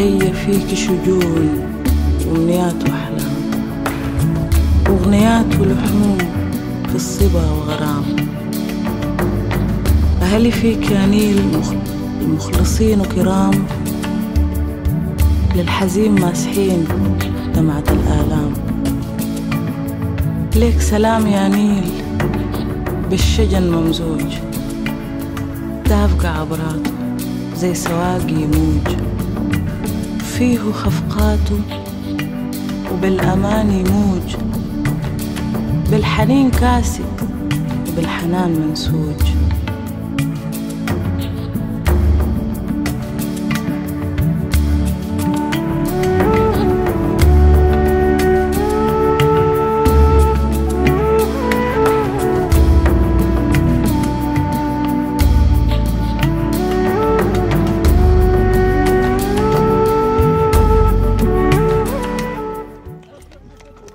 غير فيك شجون وأمنيات وأحلام، أغنيات ولحوم في الصبا وغرام. أهلي فيك يا نيل المخلصين وكرام، للحزين ماسحين دمعة الآلام. ليك سلام يا نيل بالشجن ممزوج، تافقة عبراته زي سواقي موج، فيه خفقاته وبالأمان يموج، بالحنين كاسي وبالحنان منسوج.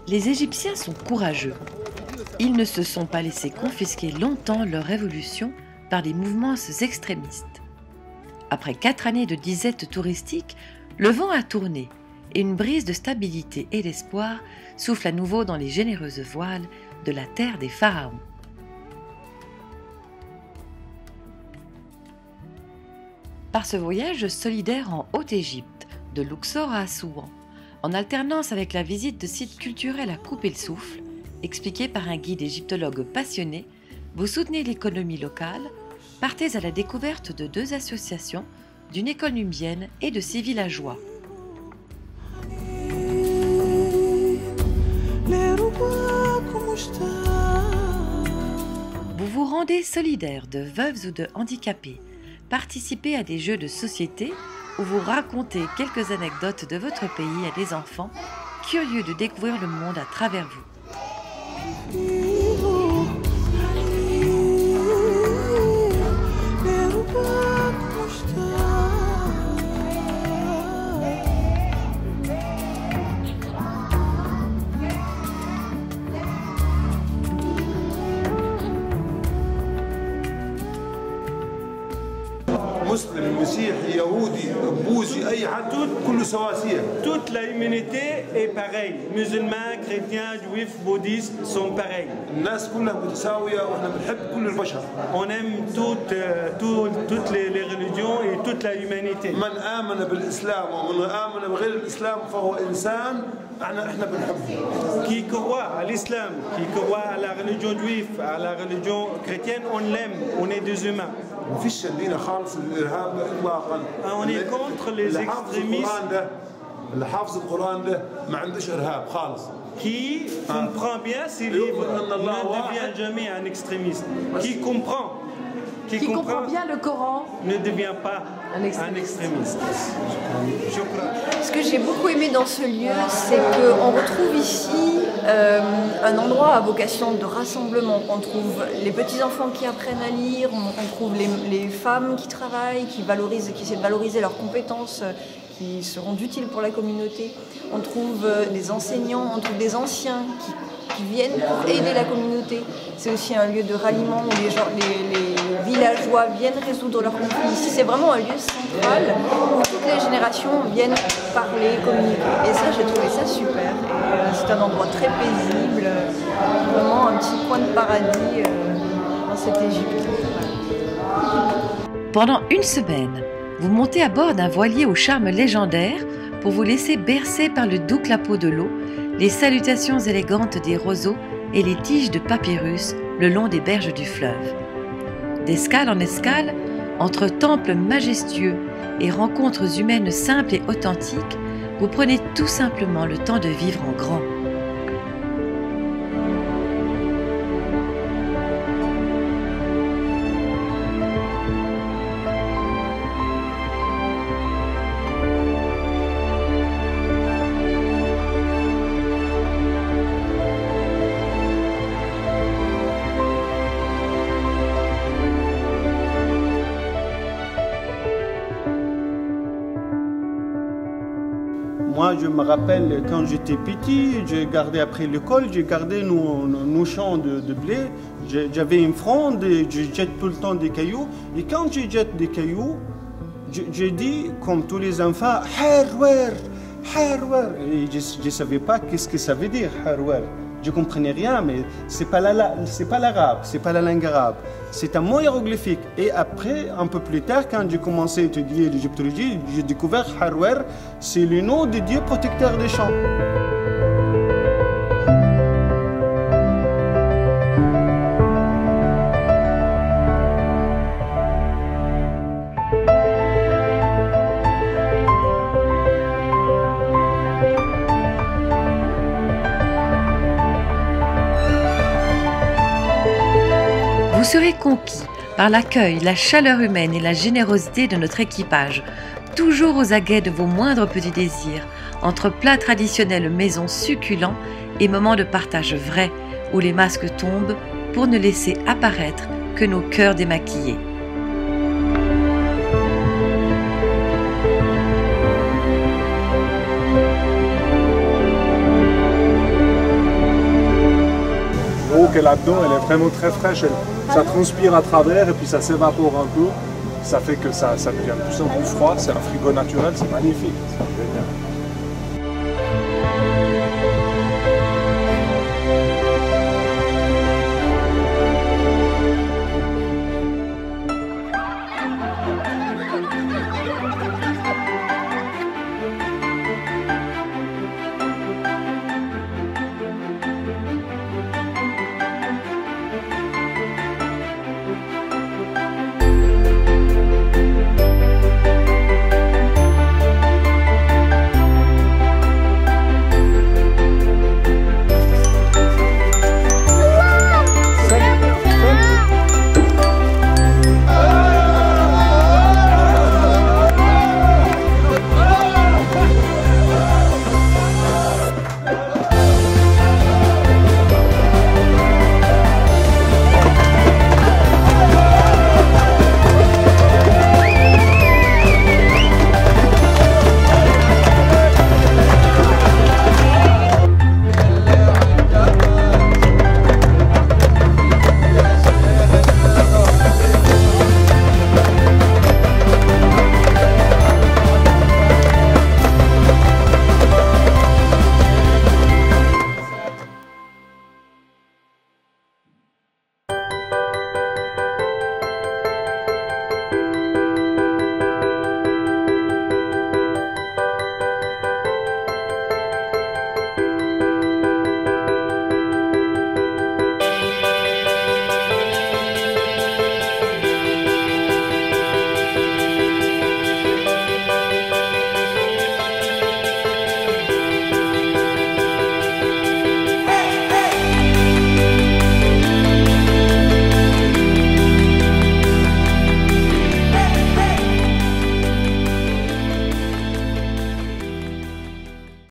Les Égyptiens sont courageux. Ils ne se sont pas laissés confisquer longtemps leur révolution par des mouvements extrémistes. Après 4 années de disette touristique, le vent a tourné et une brise de stabilité et d'espoir souffle à nouveau dans les généreuses voiles de la terre des pharaons. Par ce voyage solidaire en Haute-Égypte, de Luxor à Assouan, en alternance avec la visite de sites culturels à couper le souffle, expliqué par un guide égyptologue passionné, vous soutenez l'économie locale, partez à la découverte de 2 associations, d'une école nubienne et de 6 villageois. Vous vous rendez solidaire de veuves ou de handicapés, participez à des jeux de société où vous racontez quelques anecdotes de votre pays à des enfants curieux de découvrir le monde à travers vous. مسلم مسيحي يهودي بوذي اي حد كله سواسيه. Toute la humanité est pareille. Musulmans, chrétiens, juifs, bouddhistes sont pareils. الناس كلها متساويه واحنا بنحب كل البشر. On aime toutes les religions et toute la humanité. من آمن بالإسلام ومن آمن بغير الإسلام فهو إنسان احنا بنحبه. Qui croit à l'islam, qui croit à la religion juive, à la religion chrétienne, on l'aime, on est des humains. ما فيش عندنا خالص الإرهاب إطلاقا. On est contre les extrémistes. اللي حافظ القرآن ده ما عندوش إرهاب خالص. Qui comprend bien ces livres ne devient jamais un extrémiste. Qui comprend bien le Coran ne devient pas un extrémiste. Ce que j'ai beaucoup aimé dans ce lieu, c'est qu'on retrouve ici un endroit à vocation de rassemblement. On trouve les petits-enfants qui apprennent à lire, on trouve les femmes qui travaillent, qui essaient de valoriser leurs compétences, qui seront utiles pour la communauté. On trouve des enseignants, on trouve des anciens qui viennent pour aider la communauté. C'est aussi un lieu de ralliement où les villageois viennent résoudre leurs conflits. Ici, c'est vraiment un lieu central où toutes les générations viennent parler, communiquer. Et ça, j'ai trouvé ça super. C'est un endroit très paisible, vraiment un petit coin de paradis dans cette Égypte. Pendant une semaine, vous montez à bord d'un voilier au charme légendaire pour vous laisser bercer par le doux clapot de l'eau, les salutations élégantes des roseaux et les tiges de papyrus le long des berges du fleuve. D'escale en escale, entre temples majestueux et rencontres humaines simples et authentiques, vous prenez tout simplement le temps de vivre en grand. Moi, je me rappelle quand j'étais petit, j'ai gardé après l'école, j'ai gardé nos champs de blé. J'avais une fronde et je jette tout le temps des cailloux. Et quand je jette des cailloux, Je dis, comme tous les enfants, harwer, harwer. Et je ne savais pas qu'est-ce que ça veut dire, harwer. Je ne comprenais rien, mais ce n'est pas l'arabe, ce n'est pas la langue arabe. C'est un mot hiéroglyphique. Et après, un peu plus tard, quand j'ai commencé à étudier l'égyptologie, j'ai découvert harwer, c'est le nom de Dieu protecteur des champs. Vous serez conquis par l'accueil, la chaleur humaine et la générosité de notre équipage, toujours aux aguets de vos moindres petits désirs, entre plats traditionnels maison succulents et moments de partage vrai où les masques tombent pour ne laisser apparaître que nos cœurs démaquillés. L'eau qu'elle a dedans, elle est vraiment très fraîche. Ça transpire à travers et puis ça s'évapore un peu. Ça fait que ça devient de plus en plus froid. C'est un frigo naturel, c'est magnifique. C'est génial.